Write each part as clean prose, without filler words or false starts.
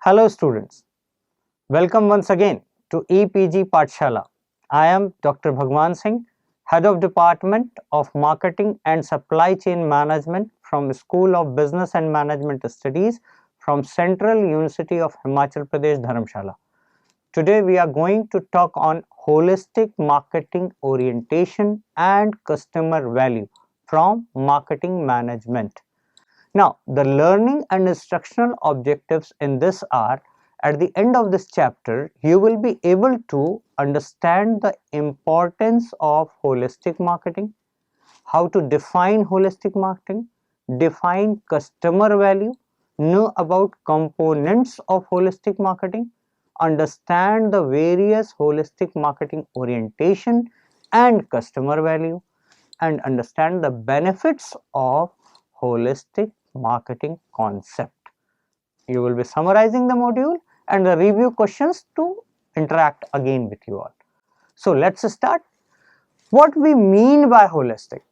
Hello students, welcome once again to EPG Pathshala. I am Dr. Bhagwan Singh, Head of Department of Marketing and Supply Chain Management from School of Business and Management Studies from Central University of Himachal Pradesh, Dharamshala. Today we are going to talk on holistic marketing orientation and customer value from marketing management. Now, the learning and instructional objectives in this are, at the end of this chapter, you will be able to understand the importance of holistic marketing, how to define holistic marketing, define customer value, know about components of holistic marketing, understand the various holistic marketing orientation and customer value, and understand the benefits of holistic marketing concept. You will be summarizing the module and the review questions to interact again with you all. So let's start. What we mean by holistic?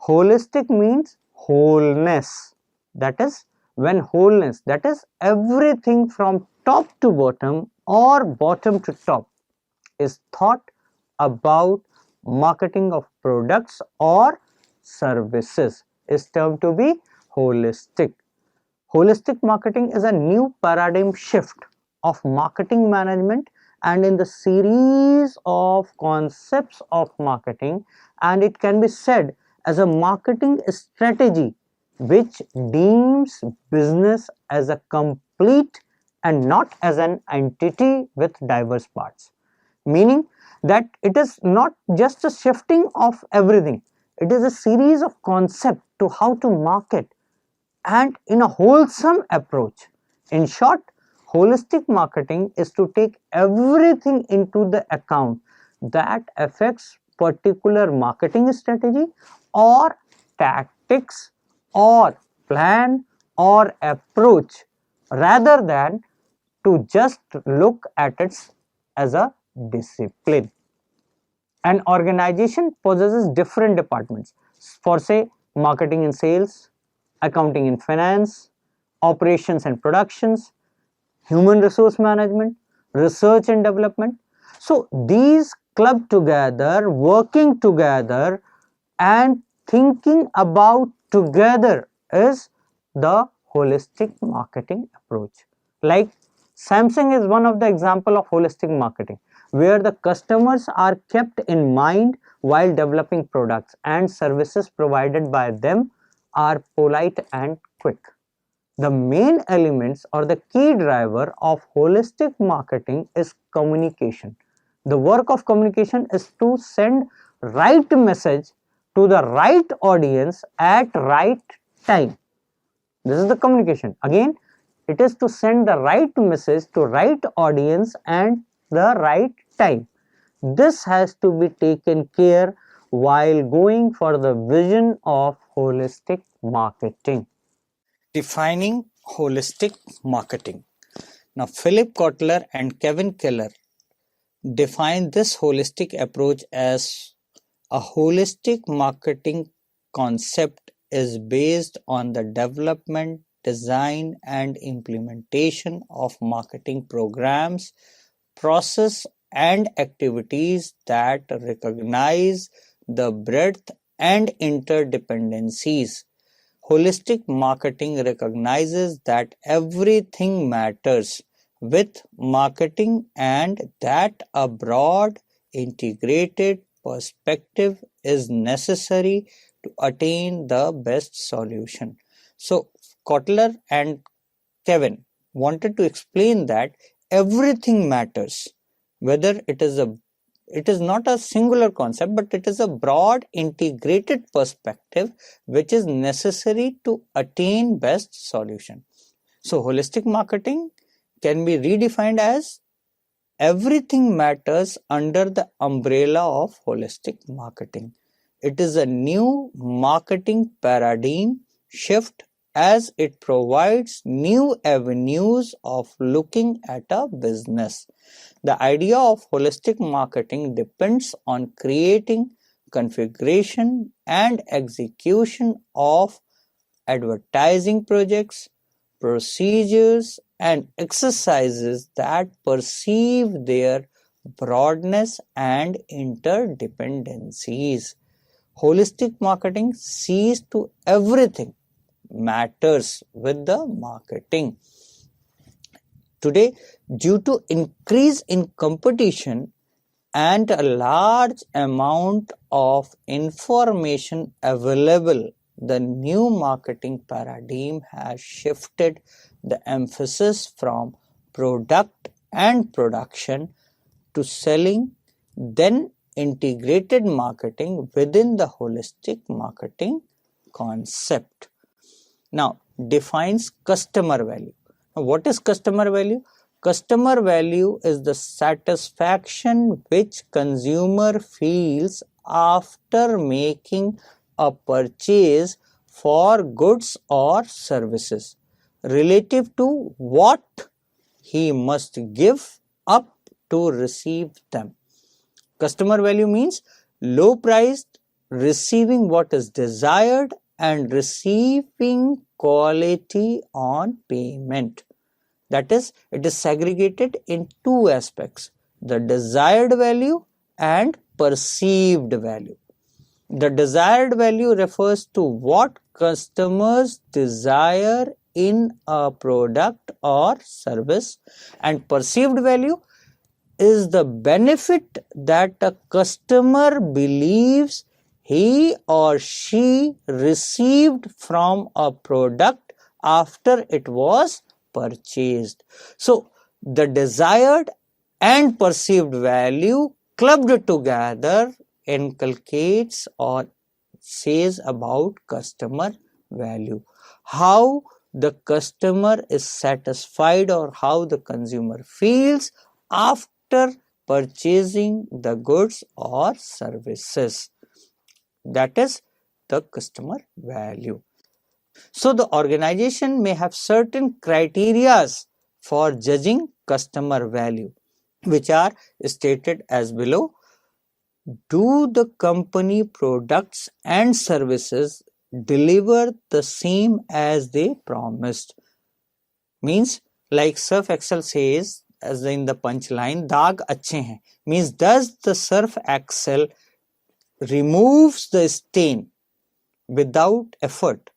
Holistic means wholeness. That is, when wholeness, that is everything from top to bottom or bottom to top is thought about marketing of products or services is termed to be holistic. Holistic marketing is a new paradigm shift of marketing management and in the series of concepts of marketing, and it can be said as a marketing strategy which deems business as a complete and not as an entity with diverse parts, meaning that it is not just a shifting of everything, it is a series of concepts to how to market and in a wholesome approach. In short, holistic marketing is to take everything into the account that affects particular marketing strategy or tactics or plan or approach rather than to just look at it as a discipline. An organization possesses different departments for say marketing and sales, accounting and finance, operations and productions, human resource management, research and development. So these club together, working together and thinking about together is the holistic marketing approach. Like Samsung is one of the example of holistic marketing where the customers are kept in mind while developing products and services provided by them are polite and quick. The main elements or the key driver of holistic marketing is communication. The work of communication is to send right message to the right audience at right time. This is the communication. Again, it is to send the right message to right audience and the right time. This has to be taken care while going for the vision of holistic marketing. Defining holistic marketing. Now, Philip Kotler and Kevin Keller define this holistic approach as a holistic marketing concept is based on the development, design, and implementation of marketing programs, process, and activities that recognize the breadth and interdependencies. Holistic marketing recognizes that everything matters with marketing and that a broad, integrated perspective is necessary to attain the best solution. So, Kotler and Kevin wanted to explain that everything matters, whether it is not a singular concept, but it is a broad integrated perspective which is necessary to attain best solution. So holistic marketing can be redefined as everything matters under the umbrella of holistic marketing. It is a new marketing paradigm shift as it provides new avenues of looking at a business. The idea of holistic marketing depends on creating, configuration, and execution of advertising projects, procedures and exercises that perceive their broadness and interdependencies. Holistic marketing sees to everything matters with the marketing. Today, due to increase in competition and a large amount of information available, the new marketing paradigm has shifted the emphasis from product and production to selling, then integrated marketing within the holistic marketing concept. Now, defines customer value. Now, what is customer value? Customer value is the satisfaction which consumer feels after making a purchase for goods or services relative to what he must give up to receive them. Customer value means low priced, receiving what is desired and receiving quality on payment. That is, it is segregated in two aspects, the desired value and perceived value. The desired value refers to what customers desire in a product or service, and perceived value is the benefit that a customer believes he or she received from a product after it was purchased. So, the desired and perceived value clubbed together inculcates or says about customer value. How the customer is satisfied or how the consumer feels after purchasing the goods or services. That is the customer value. So, the organization may have certain criteria for judging customer value, which are stated as below. Do the company products and services deliver the same as they promised? Means, like Surf Excel says, as in the punchline, daag अच्छे हैं. Means, does the Surf Excel removes the stain without effort?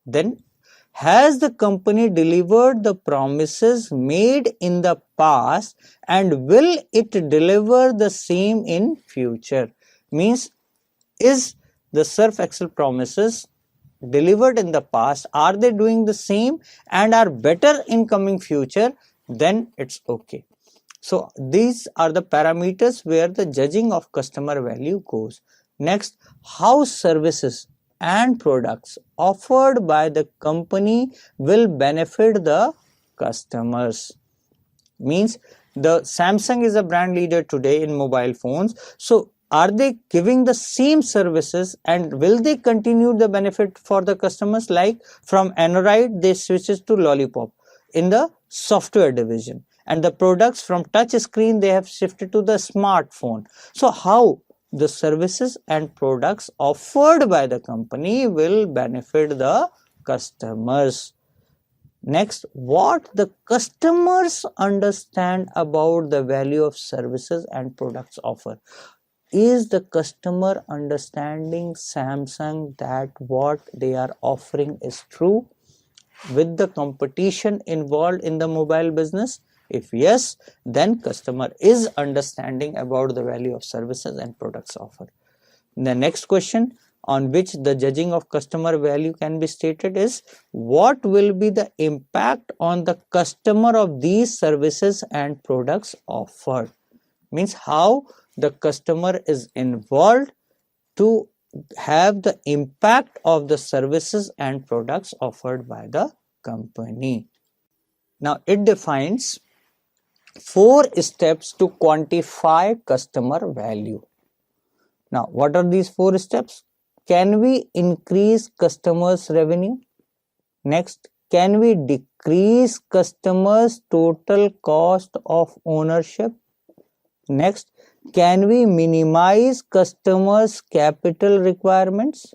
Then, has the company delivered the promises made in the past and will it deliver the same in future? Means, is the Surf Excel promises delivered in the past, are they doing the same and are better in coming future? Then it's okay. So, these are the parameters where the judging of customer value goes. Next, how services and products offered by the company will benefit the customers. Means, the Samsung is a brand leader today in mobile phones. So, are they giving the same services and will they continue the benefit for the customers? Like from Android, they switches to Lollipop in the software division, and the products from touch screen, they have shifted to the smartphone. So, how the services and products offered by the company will benefit the customers? Next, what the customers understand about the value of services and products offered. Is the customer understanding Samsung that what they are offering is true with the competition involved in the mobile business? If yes, then customer is understanding about the value of services and products offered. The next question on which the judging of customer value can be stated is, what will be the impact on the customer of these services and products offered? Means, how the customer is involved to have the impact of the services and products offered by the company. Now, it defines 4 steps to quantify customer value. Now, what are these 4 steps? Can we increase customers' revenue? Next, can we decrease customers' total cost of ownership? Next, can we minimize customers' capital requirements?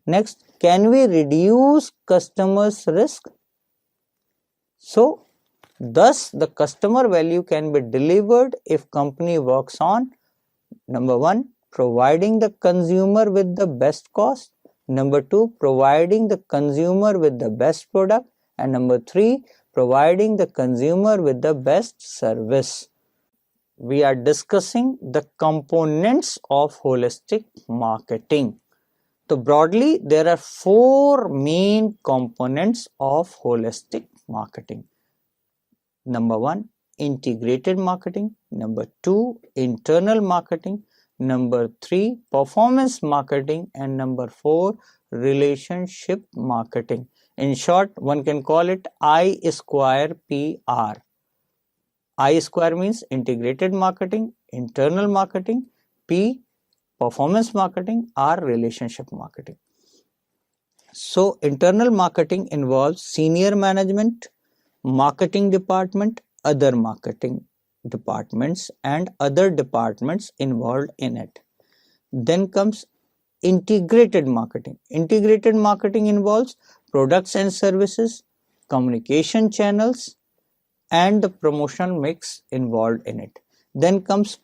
Next, can we reduce customers' risk? So thus the customer value can be delivered if company works on number 1, providing the consumer with the best cost, number 2, providing the consumer with the best product, and number 3, providing the consumer with the best service. We are discussing the components of holistic marketing. So broadly, there are 4 main components of holistic marketing. Number 1, integrated marketing. Number 2, internal marketing. Number 3, performance marketing. And number 4, relationship marketing. In short, one can call it I square PR. I square means integrated marketing, internal marketing, P performance marketing, R relationship marketing. So internal marketing involves senior management, marketing department, other marketing departments and other departments involved in it. Then comes integrated marketing. Integrated marketing involves products and services, communication channels and the promotional mix involved in it. Then comes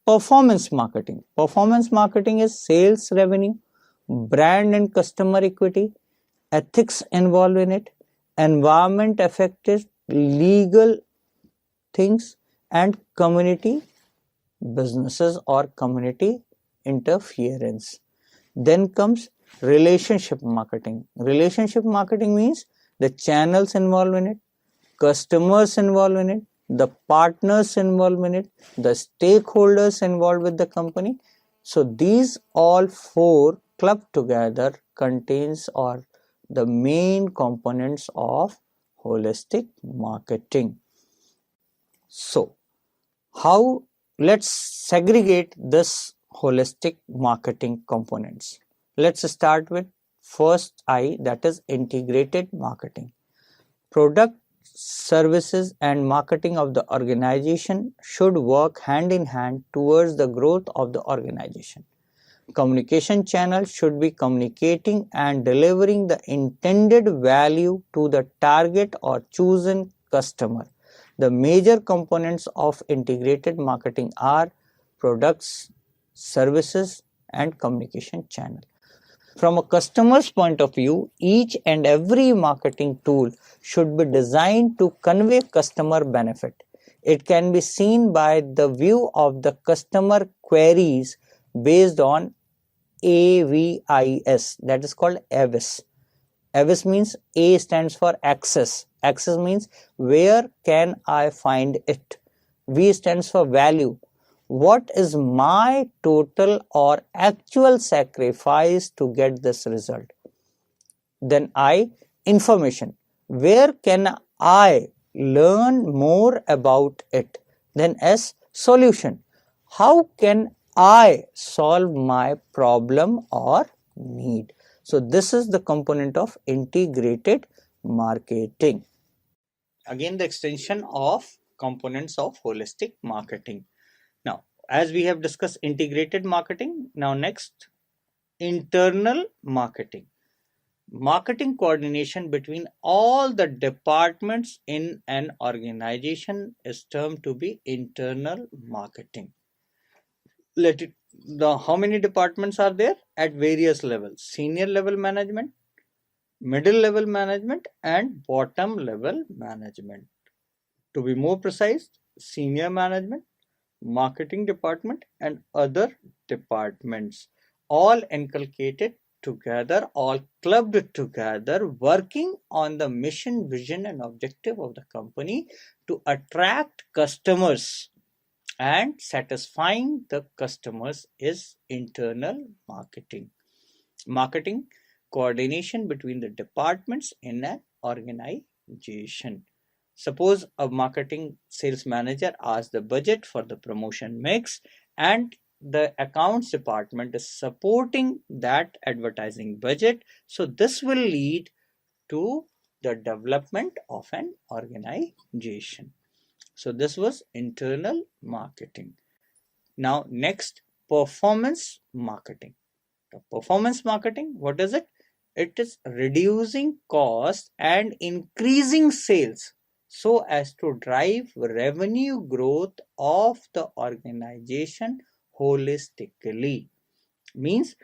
performance marketing. Performance marketing is sales revenue, brand and customer equity, ethics involved in it, environment affected, legal things and community businesses or community interference. Then comes relationship marketing. Relationship marketing means the channels involved in it, customers involved in it, the partners involved in it, the stakeholders involved with the company. So these all 4 clubbed together contains or the main components of holistic marketing. So how, let's segregate this holistic marketing components. Let's start with first I, that is integrated marketing. Product, services and marketing of the organization should work hand in hand towards the growth of the organization. Communication channel should be communicating and delivering the intended value to the target or chosen customer. The major components of integrated marketing are products, services and communication channel. From a customer's point of view, each and every marketing tool should be designed to convey customer benefit. It can be seen by the view of the customer queries based on AVIS, that is called AVIS. AVIS means A stands for access. Access means where can I find it. V stands for value. What is my total or actual sacrifice to get this result? Then I, information. Where can I learn more about it? Then S, solution. How can I solve my problem or need? So this is the component of integrated marketing. Again, the extension of components of holistic marketing. Now, as we have discussed integrated marketing, now next, internal marketing. Marketing coordination between all the departments in an organization is termed to be internal marketing. How many departments are there? At various levels: senior level management, middle level management and bottom level management. To be more precise, senior management, marketing department and other departments, all inculcated together, all clubbed together, working on the mission, vision and objective of the company to attract customers and satisfying the customers is internal marketing. Marketing coordination between the departments in an organization. Suppose a marketing sales manager asks the budget for the promotion mix and the accounts department is supporting that advertising budget. So this will lead to the development of an organization. So this was internal marketing. Now next, performance marketing. The performance marketing, what is it? it is reducing cost and increasing sales so as to drive revenue growth of the organization holistically. Means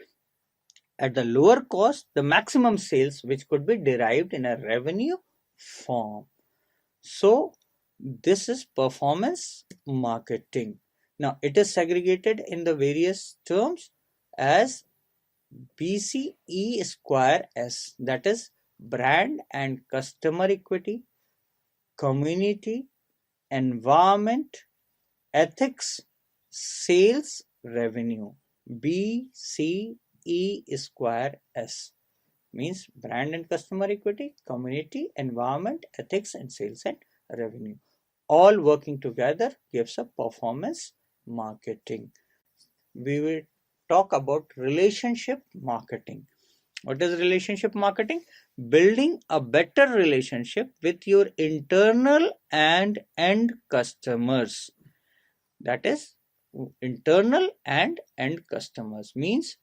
at the lower cost, the maximum sales which could be derived in a revenue form. So this is performance marketing. Now it is segregated in the various terms as BCE square S, that is brand and customer equity, community, environment, ethics, sales, revenue. BCE square S means brand and customer equity, community, environment, ethics, and sales and revenue. All working together gives a performance marketing. We will talk about relationship marketing. What is relationship marketing? Building a better relationship with your internal and end customers. That is, internal and end customers means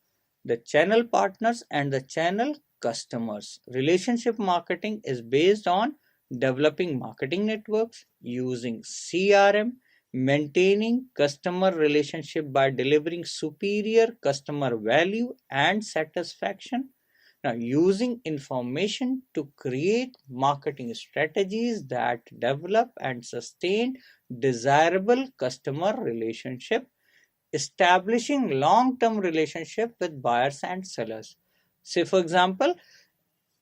the channel partners and the channel customers. Relationship marketing is based on developing marketing networks, using CRM, maintaining customer relationship by delivering superior customer value and satisfaction. Now, using information to create marketing strategies that develop and sustain desirable customer relationship, establishing long-term relationship with buyers and sellers. Say for example,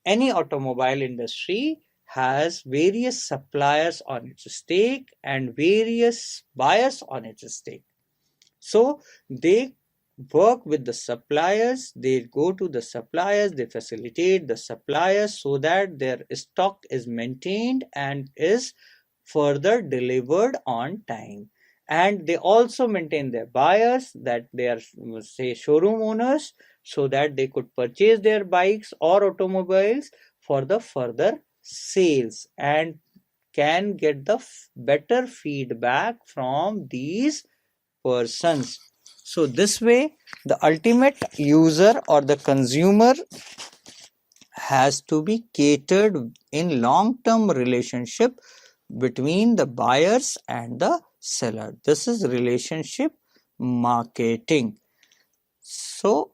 any automobile industry has various suppliers on its stake and various buyers on its stake. So they work with the suppliers, they go to the suppliers, they facilitate the suppliers so that their stock is maintained and is further delivered on time. And they also maintain their buyers, that they are, say, showroom owners, so that they could purchase their bikes or automobiles for the further sales and can get the better feedback from these persons. So this way the ultimate user or the consumer has to be catered in long-term relationship between the buyers and the seller. This is relationship marketing. So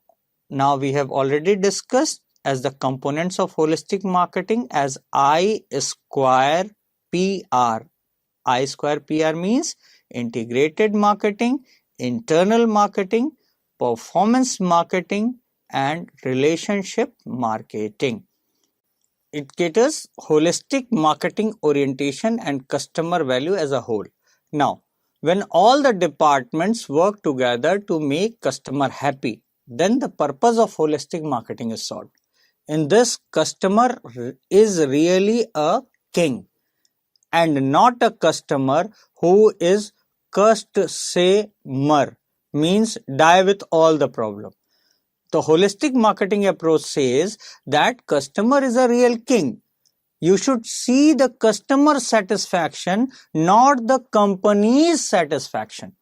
now we have already discussed as the components of holistic marketing as I square PR. I square PR means integrated marketing, internal marketing, performance marketing, and relationship marketing. It caters holistic marketing orientation and customer value as a whole. Now, when all the departments work together to make customer happy, then the purpose of holistic marketing is solved. In this, customer is really a king and not a customer who is customer, means die with all the problem. The holistic marketing approach says that customer is a real king. You should see the customer satisfaction, not the company's satisfaction.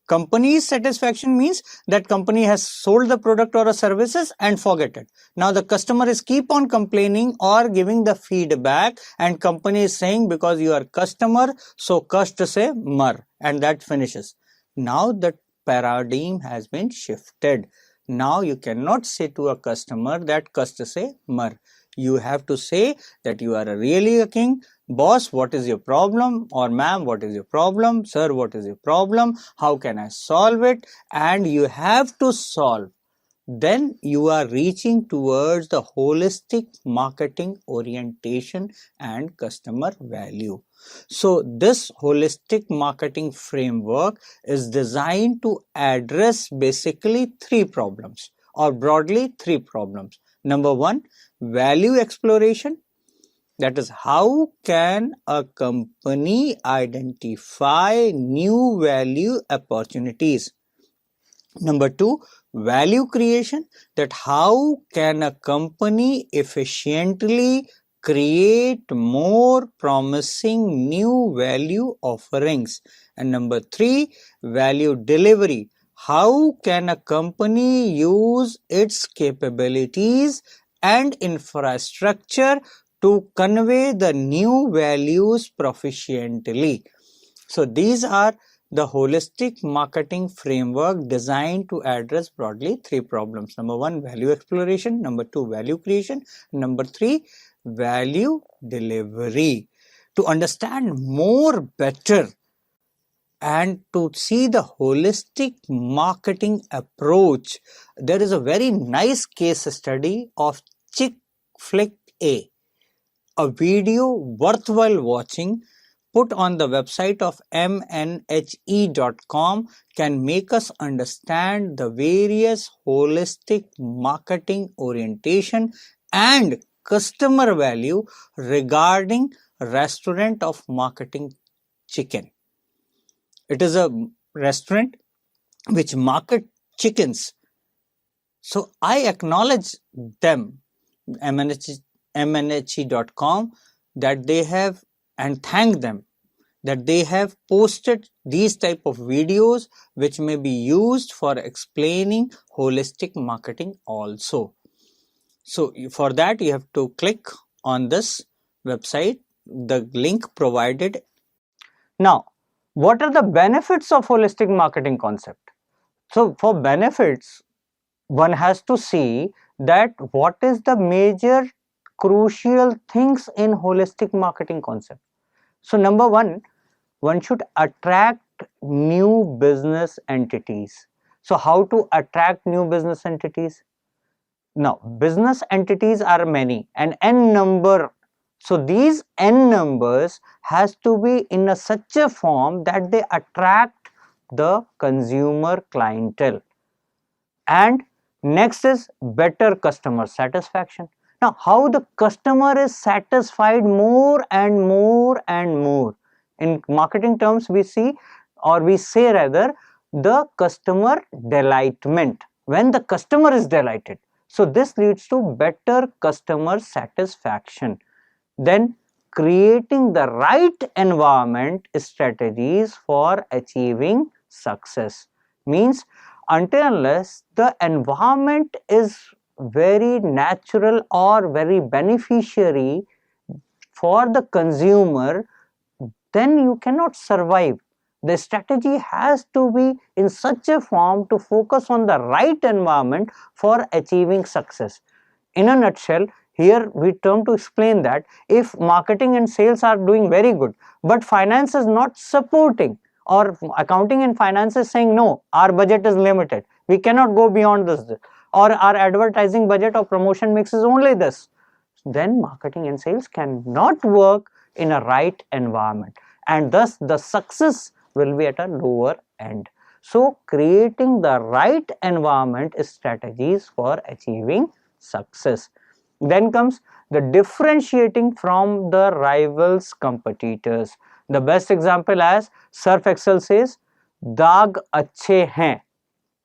Company's satisfaction means that company has sold the product or a services and forget it. Now the customer is keep on complaining or giving the feedback, and company is saying because you are customer, so cost say mar, and that finishes. Now the paradigm has been shifted. Now you cannot say to a customer that cost say mar. You have to say that you are really a king. Boss, what is your problem? Or ma'am, what is your problem? Sir, what is your problem? How can I solve it? And you have to solve. Then you are reaching towards the holistic marketing orientation and customer value. So this holistic marketing framework is designed to address basically three problems, or broadly three problems. Number one, value exploration. That is, how can a company identify new value opportunities? Number two, value creation. That how can a company efficiently create more promising new value offerings? And number three, value delivery. How can a company use its capabilities and infrastructure to convey the new values proficiently. So these are the holistic marketing framework designed to address broadly three problems. Number one, value exploration. Number two, value creation. Number three, value delivery. To understand more better and to see the holistic marketing approach, there is a very nice case study of Chick Flick a video worthwhile watching put on the website of mnhe.com can make us understand the various holistic marketing orientation and customer value regarding restaurant of marketing chicken. It is a restaurant which market chickens. So I acknowledge them, mnhe.com, that they have, and thank them that they have posted these type of videos which may be used for explaining holistic marketing also. So for that you have to click on this website, the link provided. Now, what are the benefits of holistic marketing concept? So for benefits, one has to see that what is the major crucial things in holistic marketing concept. So number one should attract new business entities. So how to attract new business entities? Now, business entities are many, and n number. So these n numbers has to be in such a form that they attract the consumer clientele. And next is better customer satisfaction. Now, how the customer is satisfied more and more and more. In marketing terms, we see, or we say rather, the customer delightment. When the customer is delighted, so this leads to better customer satisfaction. Then creating the right environment strategies for achieving success means until unless the environment is very natural or very beneficiary for the consumer, then you cannot survive. The strategy has to be in such a form to focus on the right environment for achieving success. In a nutshell, here we term to explain that if marketing and sales are doing very good, but finance is not supporting, or accounting and finance is saying no, our budget is limited, we cannot go beyond this, or our advertising budget or promotion mix is only this, then marketing and sales cannot work in a right environment, and thus the success will be at a lower end. So creating the right environment strategies for achieving success. Then comes the differentiating from the rivals competitors. The best example, as Surf Excel says, daag अच्छे हैं.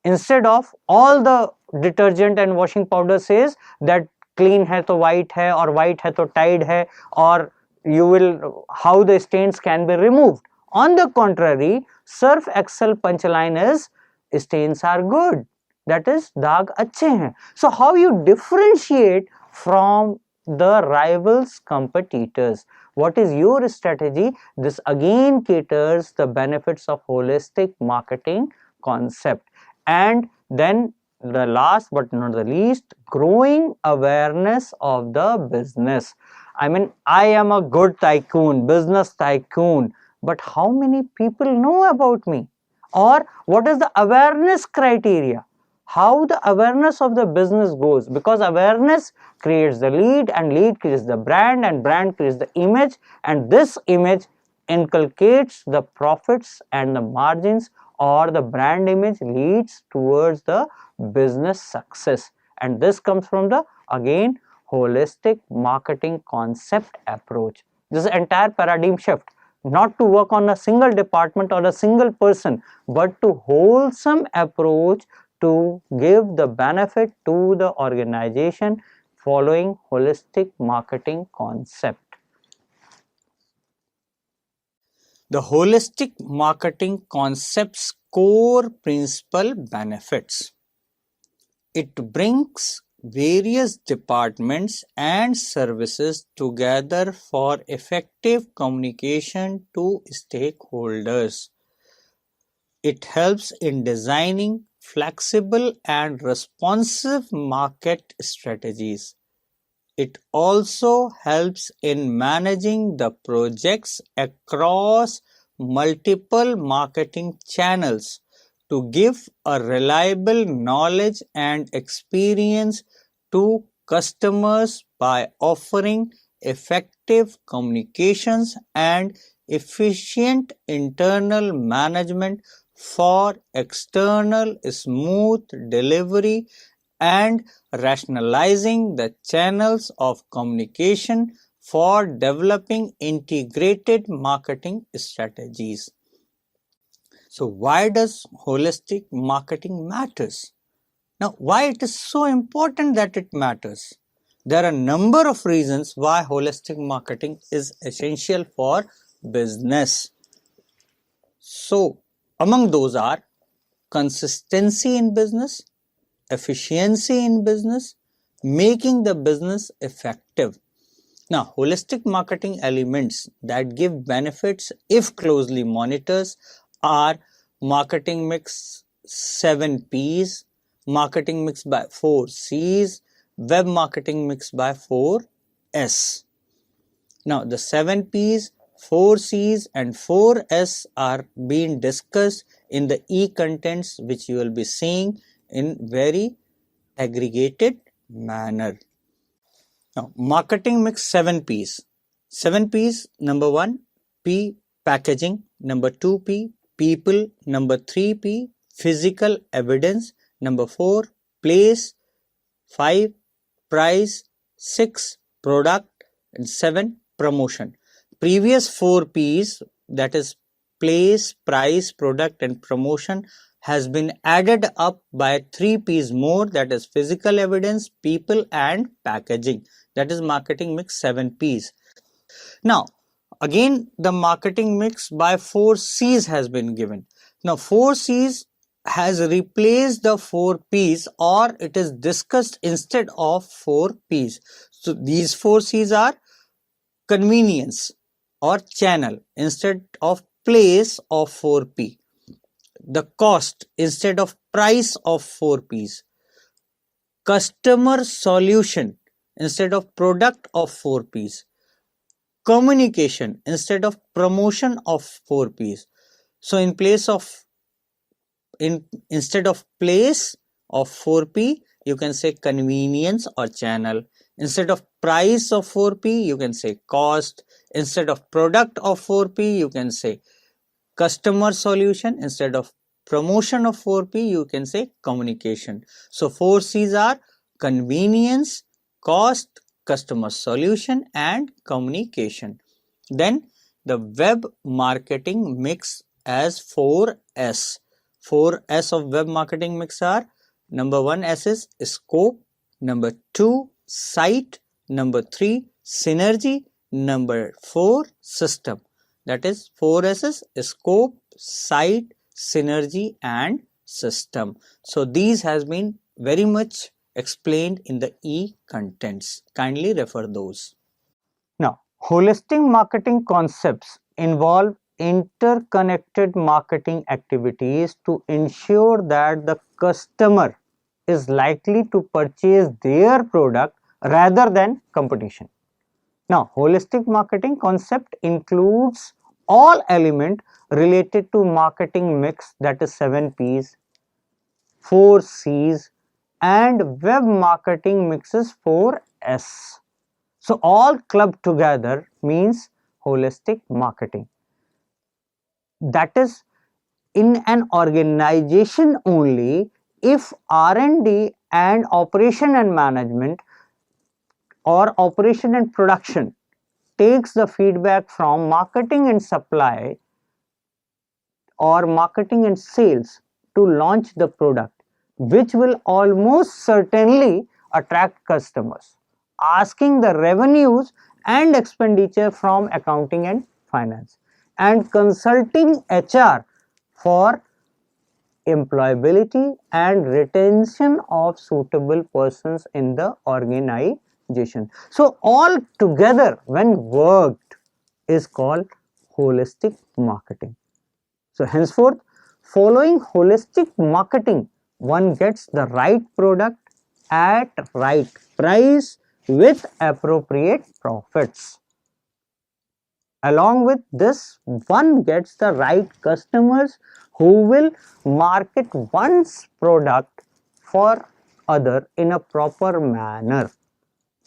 Instead of all the detergent and washing powder says that clean hai to white hai, or white hai to tide hai, or you will, how the stains can be removed. On the contrary, Surf Excel punchline is stains are good, that is daag अच्छे हैं. So how you differentiate from the rivals competitors? What is your strategy? This again caters the benefits of holistic marketing concept. And then the last but not the least, growing awareness of the business. I mean, I am a good tycoon, business tycoon, but how many people know about me? Or what is the awareness criteria? How the awareness of the business goes, because awareness creates the lead, and lead creates the brand, and brand creates the image, and this image inculcates the profits and the margins, or the brand image leads towards the business success. And this comes from the again holistic marketing concept approach. This entire paradigm shift, not to work on a single department or a single person, but to wholesome approach to give the benefit to the organization following holistic marketing concept. The holistic marketing concept's core principal benefits. It brings various departments and services together for effective communication to stakeholders. It helps in designing flexible and responsive market strategies. It also helps in managing the projects across multiple marketing channels to give a reliable knowledge and experience to customers by offering effective communications and efficient internal management for external smooth delivery and rationalizing the channels of communication for developing integrated marketing strategies. So why does holistic marketing matters? Now, why it is so important that it matters? There are a number of reasons why holistic marketing is essential for business. So, among those are consistency in business, efficiency in business, making the business effective. Now, holistic marketing elements that give benefits if closely monitored are marketing mix 7 P's, marketing mix by 4 C's, web marketing mix by 4 S. Now, the 7 P's, 4 C's and 4 S are being discussed in the e-contents which you will be seeing in very aggregated manner. Now, marketing mix 7 P's. 7 P's, number 1, P, packaging, number 2, P, people, number 3, P, physical evidence, number 4, place, 5, price, 6, product, and 7, promotion. Previous 4 P's, that is place, price, product, and promotion, has been added up by 3 P's more, that is physical evidence, people, and packaging. That is marketing mix 7 P's. Now, again, the marketing mix by 4 C's has been given. Now, 4 C's has replaced the 4 P's, or it is discussed instead of 4 P's. So, these 4 C's are convenience or channel instead of place of 4P, the cost instead of price of 4 P's, customer solution instead of product of 4 P's, communication instead of promotion of 4 P's. So instead of place of 4P, you can say convenience or channel. Instead of price of 4P, you can say cost. Instead of product of 4P, you can say customer solution. Instead of promotion of 4P, you can say communication. So 4 C's are convenience, cost, customer solution, and communication. Then the web marketing mix as 4S. 4S of web marketing mix are: number 1 S is scope, number 2 site, number 3 synergy, number 4 system. That is 4S is scope, site, synergy, and system. So these has been very much explained in the e-contents. Kindly refer those. Now, holistic marketing concepts involve interconnected marketing activities to ensure that the customer is likely to purchase their product rather than competition. Now, holistic marketing concept includes all elements related to marketing mix, that is 7 P's, 4 C's, and web marketing mixes 4 S. So all clubbed together means holistic marketing. That is, in an organization only, if R&D and operation and management or operation and production takes the feedback from marketing and supply or marketing and sales to launch the product, which will almost certainly attract customers, asking the revenues and expenditure from accounting and finance, and consulting HR for employability and retention of suitable persons in the organization. So all together when worked is called holistic marketing. So henceforth, following holistic marketing, one gets the right product at right price with appropriate profits. Along with this, one gets the right customers who will market one's product for other in a proper manner.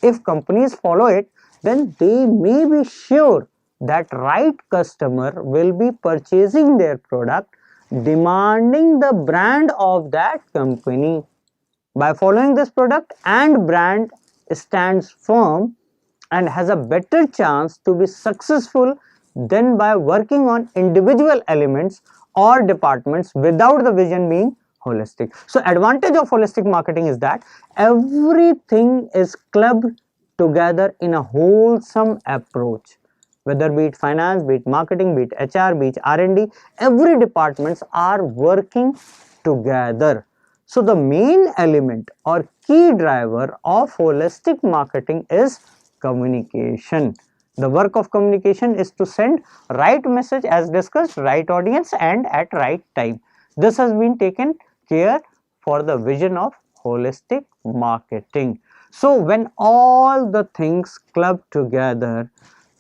If companies follow it, then they may be sure that right customer will be purchasing their product, demanding the brand of that company. By following this product and brand stands firm and has a better chance to be successful than by working on individual elements or departments without the vision being holistic. So advantage of holistic marketing is that everything is clubbed together in a wholesome approach. Whether be it finance, be it marketing, be it HR, be it R&D, every departments are working together. So the main element or key driver of holistic marketing is communication. The work of communication is to send right message as discussed, right audience and at right time. This has been taken care for the vision of holistic marketing. So when all the things club together,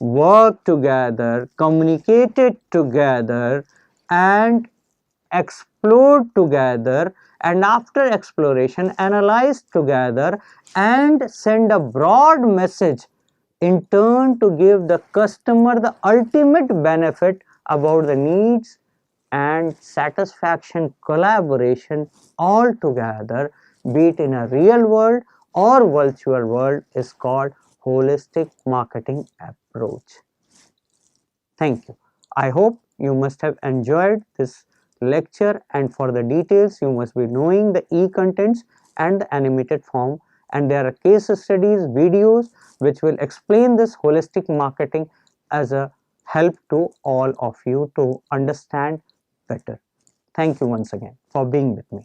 work together, communicated together and explore together, and after exploration analyze together and send a broad message in turn to give the customer the ultimate benefit about the needs and satisfaction collaboration all together, be it in a real world or virtual world, is called holistic marketing approach. Thank you. I hope you must have enjoyed this lecture, and for the details you must be knowing the e-contents and the animated form, and there are case studies, videos which will explain this holistic marketing as a help to all of you to understand better. Thank you once again for being with me.